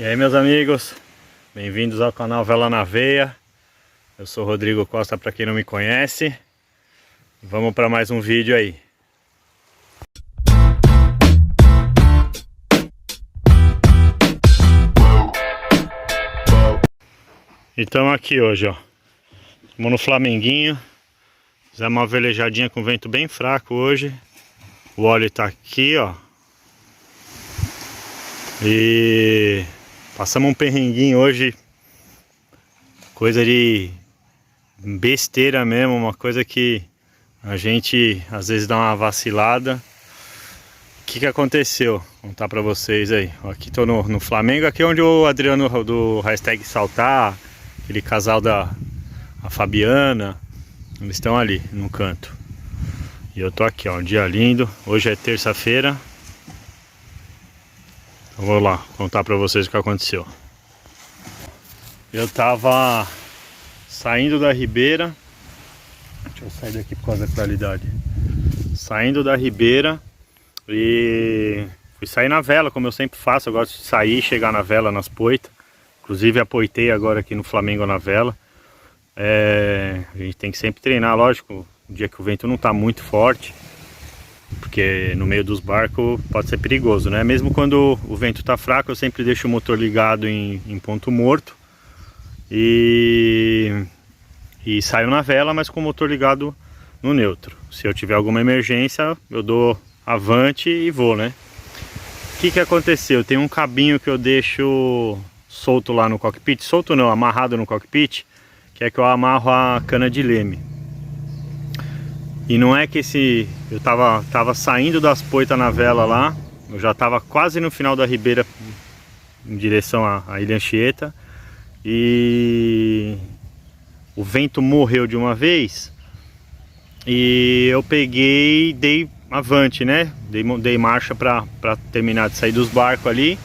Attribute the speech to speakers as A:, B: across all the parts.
A: E aí, meus amigos, bem-vindos ao canal Vela na Veia. Eu sou Rodrigo Costa, para quem não me conhece. Vamos para mais um vídeo aí. E estamos aqui hoje, ó. Estamos no Flamenguinho. Fizemos uma velejadinha com vento bem fraco hoje. O óleo tá aqui, ó. E passamos um perrenguinho hoje. Coisa de besteira mesmo, uma coisa que a gente às vezes dá uma vacilada. O que aconteceu? Vou contar pra vocês aí. Aqui tô no Flamengo, aqui é onde o Adriano do hashtag Saltar, aquele casal a Fabiana, eles estão ali no canto. E eu tô aqui, ó, um dia lindo. Hoje é terça-feira. Eu vou lá contar pra vocês o que aconteceu. Eu tava saindo da ribeira. Deixa eu sair daqui por causa da claridade. Saindo da ribeira e fui sair na vela, como eu sempre faço. Eu gosto de sair e chegar na vela, nas poitas. Inclusive apoitei agora aqui no Flamengo na vela. A gente tem que sempre treinar, lógico, o dia que o vento não tá muito forte, porque no meio dos barcos pode ser perigoso, né? Mesmo quando o vento tá fraco, eu sempre deixo o motor ligado em ponto morto e saio na vela, mas com o motor ligado no neutro. Se eu tiver alguma emergência, eu dou avante e vou, né? O que aconteceu? Tem um cabinho que eu deixo solto lá no cockpit, solto não, amarrado no cockpit, que é que eu amarro a cana de leme. E não é que eu tava saindo das poitas na vela lá, eu já tava quase no final da ribeira em direção à Ilha Anchieta, e o vento morreu de uma vez e eu peguei, dei avante, né? Dei marcha para terminar de sair dos barcos ali,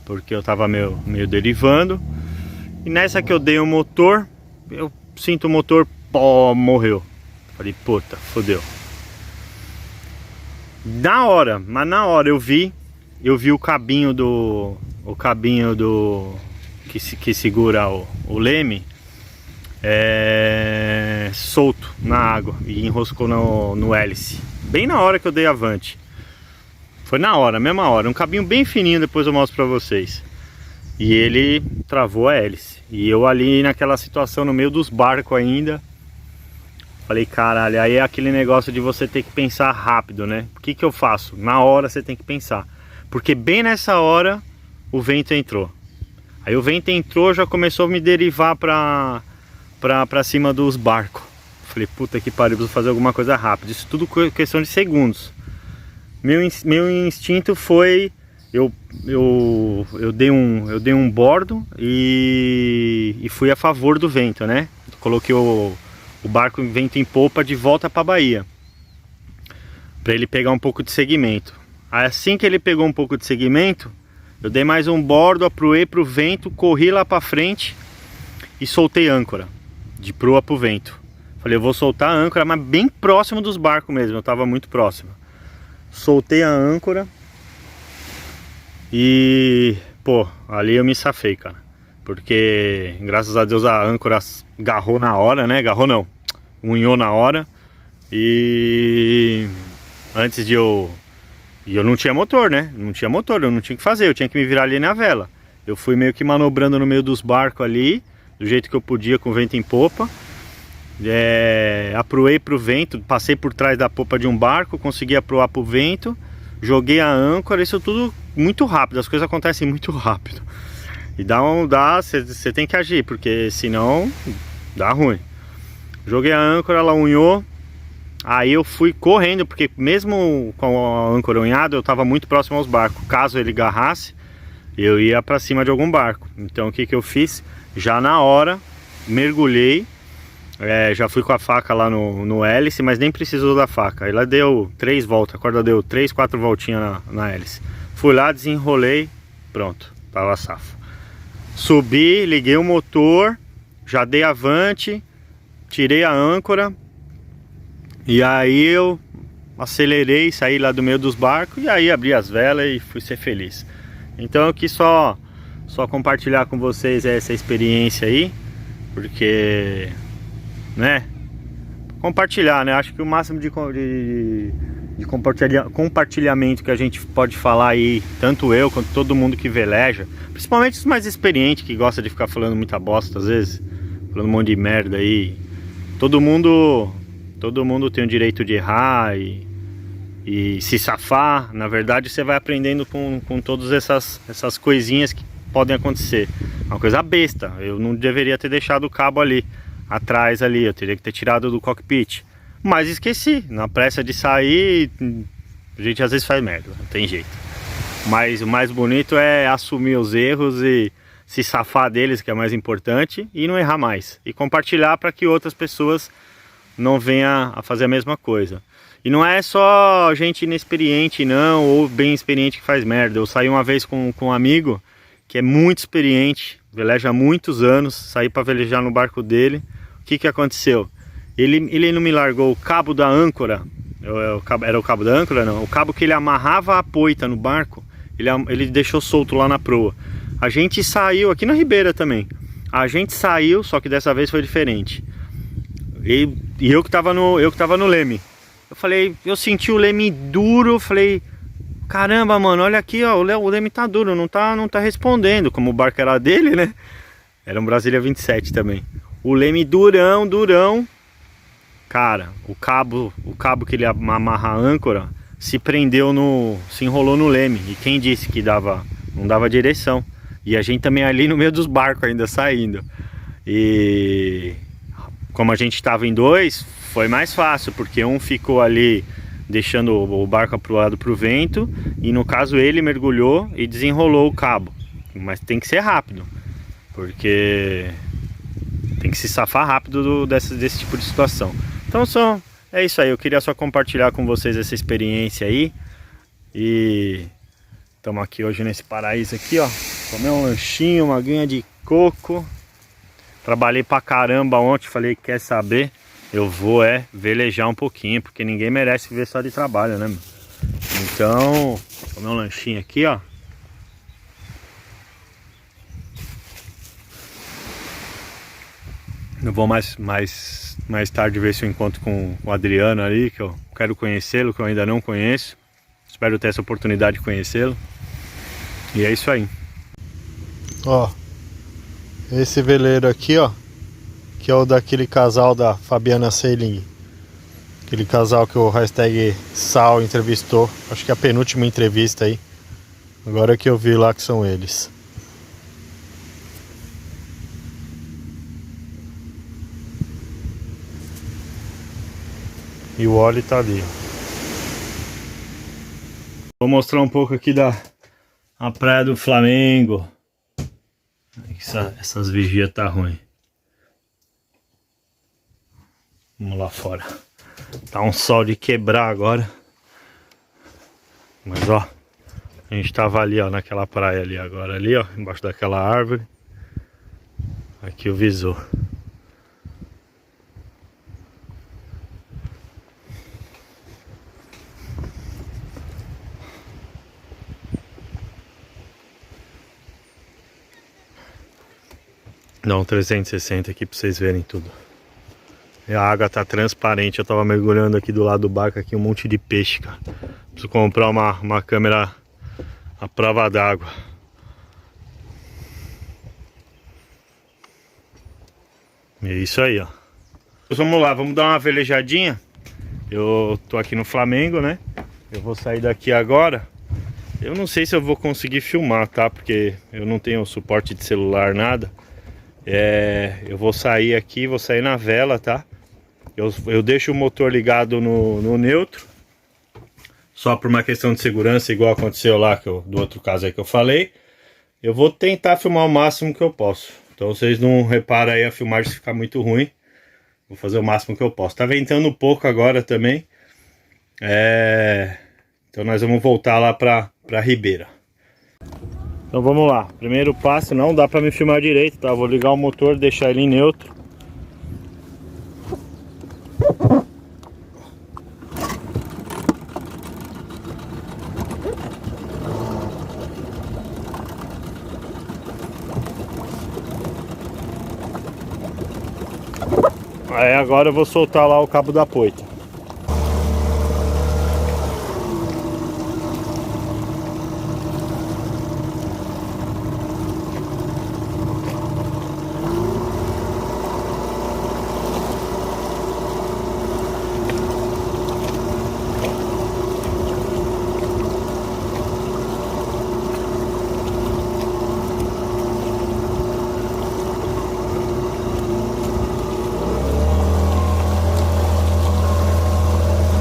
A: porque eu tava meio derivando. E nessa que eu dei o motor, eu sinto o motor, pó, morreu. Falei, puta, fodeu. Na hora eu vi o cabinho que segura o leme solto na água e enroscou no hélice. Bem na hora que eu dei avante. Foi na hora, mesma hora. Um cabinho bem fininho, depois eu mostro pra vocês. E ele travou a hélice. E eu ali naquela situação, no meio dos barcos ainda. Falei, caralho, aí é aquele negócio de você ter que pensar rápido, né? O que eu faço? Na hora você tem que pensar. Porque bem nessa hora o vento entrou. Aí o vento entrou, já começou a me derivar pra cima dos barcos. Falei, puta que pariu, preciso fazer alguma coisa rápida. Isso tudo questão de segundos. Meu instinto foi... Eu dei um bordo e fui a favor do vento, né? Coloquei o barco em vento em popa de volta para a Bahia, para ele pegar um pouco de segmento. Assim que ele pegou um pouco de segmento, eu dei mais um bordo, aproei para o vento, corri lá para frente e soltei âncora de proa para o vento. Falei, eu vou soltar a âncora, mas bem próximo dos barcos mesmo, eu estava muito próximo. Soltei a âncora e, pô, ali eu me safei, cara. Porque, graças a Deus, a âncora agarrou na hora, né? Agarrou não, unhou na hora. E antes de eu não tinha motor, né? Não tinha motor, eu não tinha o que fazer, eu tinha que me virar ali na vela. Eu fui meio que manobrando no meio dos barcos ali, do jeito que eu podia, com o vento em popa. Aproei pro vento, passei por trás da popa de um barco, consegui aproar pro vento, joguei a âncora, isso tudo muito rápido, as coisas acontecem muito rápido. E você tem que agir, porque senão dá ruim. Joguei a âncora, ela unhou. Aí eu fui correndo, porque mesmo com a âncora unhada, eu estava muito próximo aos barcos. Caso ele agarrasse, eu ia para cima de algum barco. Então o que eu fiz? Já na hora, mergulhei. Já fui com a faca lá no hélice, mas nem precisou da faca. Ela deu 3 voltas, a corda deu 3, 4 voltinhas na hélice. Fui lá, desenrolei, pronto, tava safo. Subi, liguei o motor, já dei avante, tirei a âncora. E aí eu acelerei, saí lá do meio dos barcos e aí abri as velas e fui ser feliz. Então eu quis só só compartilhar com vocês essa experiência aí, porque, né, compartilhar, né, acho que o máximo de compartilhamento que a gente pode falar aí, tanto eu quanto todo mundo que veleja, principalmente os mais experientes que gosta de ficar falando muita bosta às vezes, falando um monte de merda aí. Todo mundo tem o direito de errar e se safar. Na verdade, você vai aprendendo com todas essas coisinhas que podem acontecer. Uma coisa besta, eu não deveria ter deixado o cabo ali atrás ali, eu teria que ter tirado do cockpit, mas esqueci, na pressa de sair. A gente às vezes faz merda, não tem jeito, mas o mais bonito é assumir os erros e se safar deles, que é mais importante, e não errar mais, e compartilhar para que outras pessoas não venham a fazer a mesma coisa. E não é só gente inexperiente não, ou bem experiente que faz merda. Eu saí uma vez com um amigo que é muito experiente, veleja há muitos anos, saí para velejar no barco dele. O que aconteceu? Ele não me largou o cabo da âncora, era o cabo da âncora não, o cabo que ele amarrava a poita no barco, ele deixou solto lá na proa. A gente saiu, aqui na Ribeira também, a gente saiu, só que dessa vez foi diferente. E eu que tava no leme. Eu senti o leme duro, falei, caramba, mano, olha aqui, ó, o leme tá duro, não tá respondendo, como o barco era dele, né? Era um Brasília 27 também. O leme durão. Cara, o cabo que ele amarra a âncora se enrolou no leme. E quem disse que não dava direção? E a gente também ali no meio dos barcos ainda saindo. E como a gente estava em dois, foi mais fácil, porque um ficou ali deixando o barco aproado para o vento, e no caso ele mergulhou e desenrolou o cabo. Mas tem que ser rápido, porque tem que se safar rápido desse tipo de situação. Então é isso aí, eu queria só compartilhar com vocês essa experiência aí. E estamos aqui hoje nesse paraíso aqui, ó. Comer um lanchinho, uma aguinha de coco. Trabalhei pra caramba ontem, falei, quer saber? Eu vou velejar um pouquinho, porque ninguém merece viver só de trabalho, né, meu? Então, comer um lanchinho aqui, ó. Eu vou mais tarde ver se eu encontro com o Adriano ali, que eu quero conhecê-lo, que eu ainda não conheço. Espero ter essa oportunidade de conhecê-lo. E é isso aí. Ó, esse veleiro aqui, ó, que é o daquele casal da Fabiana Seiling. Aquele casal que o hashtag Sal entrevistou. Acho que é a penúltima entrevista aí. Agora que eu vi lá que são eles. E o óleo tá ali, ó. Vou mostrar um pouco aqui a praia do Flamengo. Essas vigias tá ruim. Vamos lá fora. Tá um sol de quebrar agora. Mas ó, a gente tava ali, ó, naquela praia ali agora, ali, ó, embaixo daquela árvore. Aqui o visor. Dá um 360 aqui pra vocês verem tudo. E a água tá transparente. Eu tava mergulhando aqui do lado do barco, aqui um monte de peixe, cara. Preciso comprar uma câmera à prova d'água. E é isso aí, ó. Então, vamos lá, vamos dar uma velejadinha. Eu tô aqui no Flamengo, né? Eu vou sair daqui agora. Eu não sei se eu vou conseguir filmar, tá? Porque eu não tenho suporte de celular, nada. Eu vou sair aqui, vou sair na vela, tá? Eu deixo o motor ligado no neutro, só por uma questão de segurança, igual aconteceu lá do outro caso aí que eu falei. Eu vou tentar filmar o máximo que eu posso. Então vocês não reparam aí a filmagem se ficar muito ruim. Vou fazer o máximo que eu posso. Tá ventando um pouco agora também. Então nós vamos voltar lá pra Ribeira. Então vamos lá, primeiro passo, não dá pra me filmar direito, tá? Vou ligar o motor, deixar ele em neutro. Aí agora eu vou soltar lá o cabo da poita.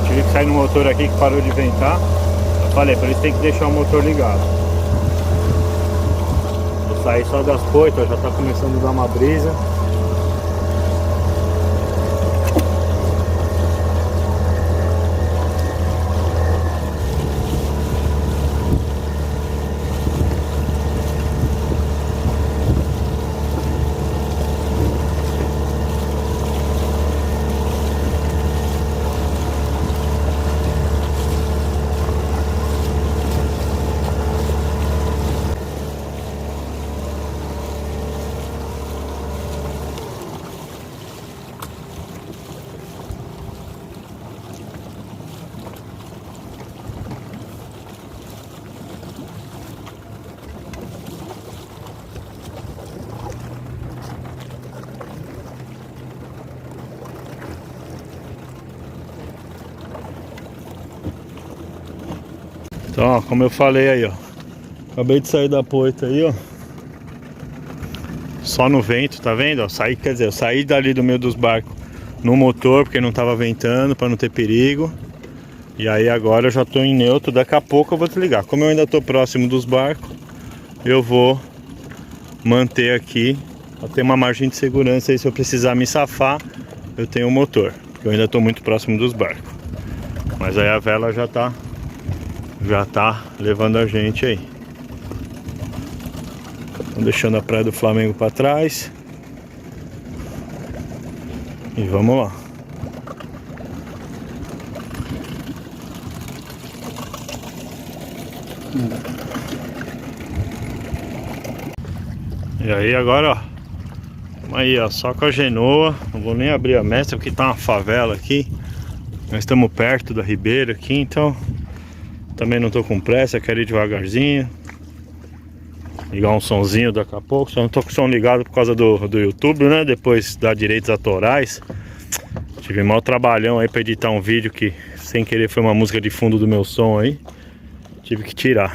A: Tive que sair no motor aqui que parou de ventar. Eu falei, por isso tem que deixar o motor ligado. Vou sair só das poitas, já tá começando a dar uma brisa. Então, ó, como eu falei aí, ó, acabei de sair da poita aí, ó, só no vento, tá vendo? Ó, saí, quer dizer, eu saí dali do meio dos barcos no motor, porque não tava ventando, pra não ter perigo. E aí agora eu já tô em neutro, daqui a pouco eu vou desligar. Como eu ainda tô próximo dos barcos, eu vou manter aqui, pra ter uma margem de segurança aí, se eu precisar me safar, eu tenho o motor, porque eu ainda tô muito próximo dos barcos. Mas aí a vela já tá levando a gente aí. Estão deixando a Praia do Flamengo para trás. E vamos lá. E aí agora, ó, aí ó, só com a Genoa. Não vou nem abrir a mestra porque tá uma favela aqui. Nós estamos perto da ribeira aqui, então também não tô com pressa, quero ir devagarzinho. Ligar um sonzinho daqui a pouco. Só não tô com o som ligado por causa do YouTube, né? Depois dá direitos autorais. Tive mau trabalhão aí pra editar um vídeo que sem querer foi uma música de fundo do meu som aí. Tive que tirar.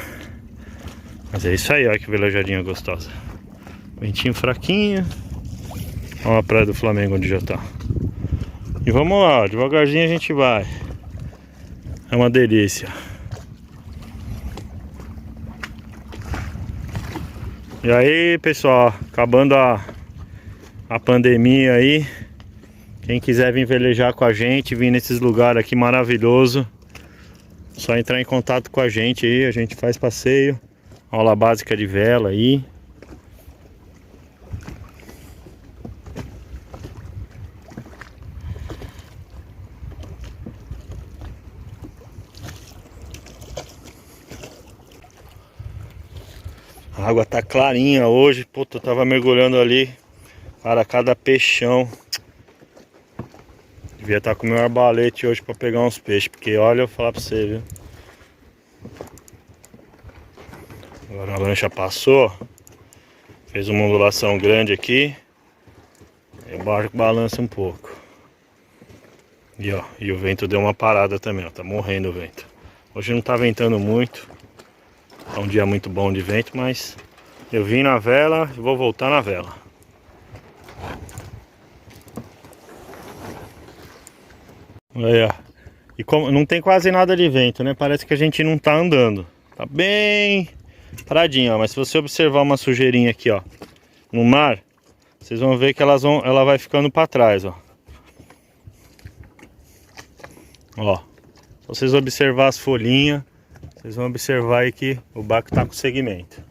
A: Mas é isso aí, olha que velejadinha gostosa. Ventinho fraquinho. Olha a Praia do Flamengo onde já tá. E vamos lá, devagarzinho a gente vai. É uma delícia. E aí, pessoal, acabando a pandemia aí, quem quiser vir velejar com a gente, vir nesses lugares aqui maravilhoso, só entrar em contato com a gente aí, a gente faz passeio, aula básica de vela aí. A água tá clarinha hoje, puta, eu tava mergulhando ali, cara, cada peixão. Devia estar com o meu arbalete hoje pra pegar uns peixes, porque olha, eu vou falar pra você, viu? Agora a lancha passou, fez uma ondulação grande aqui, e o barco balança um pouco. E ó, e o vento deu uma parada também, ó, tá morrendo o vento. Hoje não tá ventando muito. É um dia muito bom de vento, mas eu vim na vela e vou voltar na vela. Aí, ó. E como não tem quase nada de vento, né? Parece que a gente não tá andando. Tá bem paradinho, ó. Mas se você observar uma sujeirinha aqui, ó, no mar, vocês vão ver que ela vai ficando para trás, ó. Ó. Se vocês observar as folhinhas, vocês vão observar aí que o barco tá com segmento.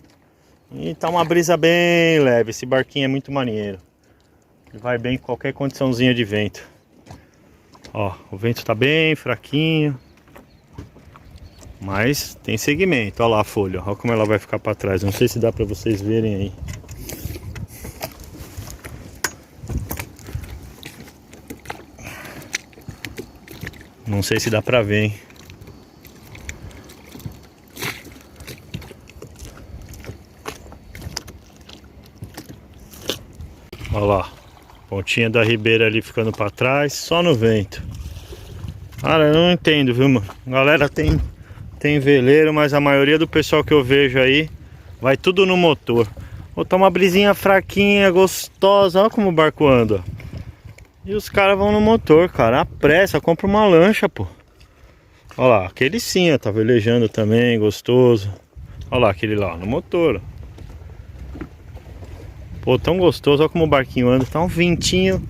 A: E tá uma brisa bem leve. Esse barquinho é muito maneiro. Ele vai bem em qualquer condiçãozinha de vento. Ó, o vento tá bem fraquinho. Mas tem segmento. Ó lá a folha. Ó como ela vai ficar para trás. Não sei se dá para vocês verem aí. Não sei se dá pra ver, hein? Olha lá, pontinha da ribeira ali ficando pra trás, só no vento. Cara, eu não entendo, viu, mano? Galera tem veleiro, mas a maioria do pessoal que eu vejo aí vai tudo no motor. Vou tomar uma brisinha fraquinha, gostosa. Olha como o barco anda. E os caras vão no motor, cara. A pressa, compra uma lancha, pô. Olha lá, aquele sim, ó, tá velejando também, gostoso. Olha lá, aquele lá, no motor. Pô, tão gostoso, olha como o barquinho anda. Tá um ventinho,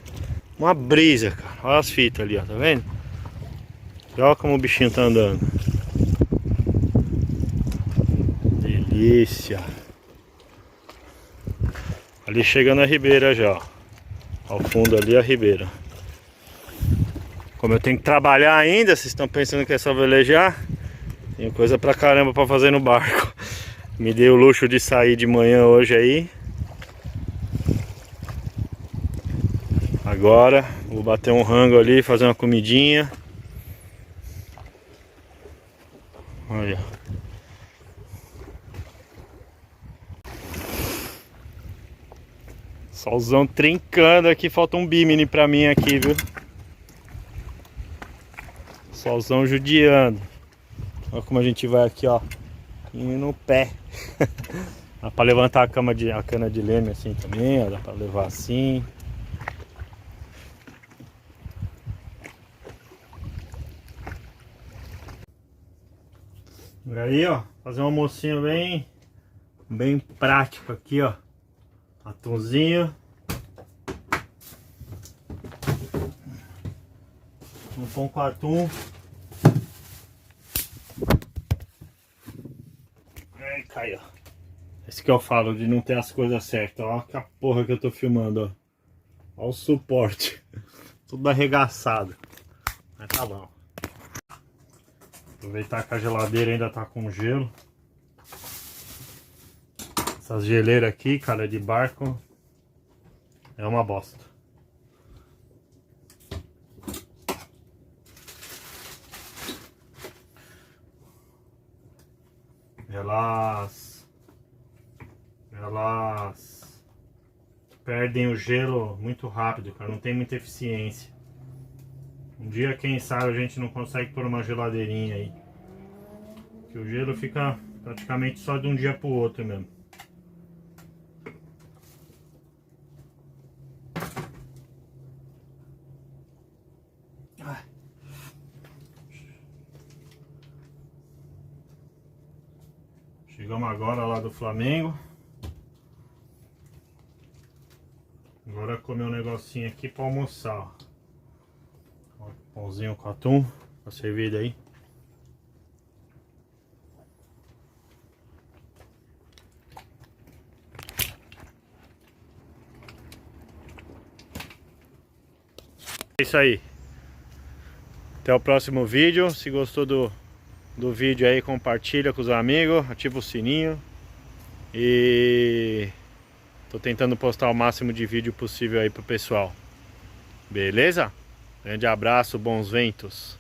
A: uma brisa, cara. Olha as fitas ali, ó, tá vendo? E olha como o bichinho tá andando. Delícia. Ali chegando a ribeira já, ó. Ao fundo ali a ribeira. Como eu tenho que trabalhar ainda, vocês estão pensando que é só velejar? Tenho coisa pra caramba pra fazer no barco. Me dei o luxo de sair de manhã hoje aí. Agora vou bater um rango ali, fazer uma comidinha. Olha. Solzão trincando aqui, falta um bimini pra mim aqui, viu? Solzão judiando. Olha como a gente vai aqui, ó. Indo no pé. Dá pra levantar a cana de leme assim também, ó. Dá pra levar assim. E aí, ó, fazer um almocinho bem prático aqui, ó. Atumzinho. Um pão com atum. Ai, caiu. Esse que eu falo de não ter as coisas certas. Ó, que a porra que eu tô filmando, ó. Ó o suporte. Tudo arregaçado. Mas tá bom. Aproveitar que a geladeira ainda tá com gelo. Essas geleiras aqui, cara, de barco é uma bosta. Elas perdem o gelo muito rápido, cara, não tem muita eficiência. Um dia, quem sabe, a gente não consegue pôr uma geladeirinha aí. Que o gelo fica praticamente só de um dia pro outro mesmo. Chegamos agora lá do Flamengo. Agora comer um negocinho aqui pra almoçar. Ó, pãozinho com atum, tá servido aí. É isso aí. Até o próximo vídeo. Se gostou do vídeo aí, compartilha com os amigos, ativa o sininho. E tô tentando postar o máximo de vídeo possível aí pro pessoal. Beleza? Grande abraço, bons ventos.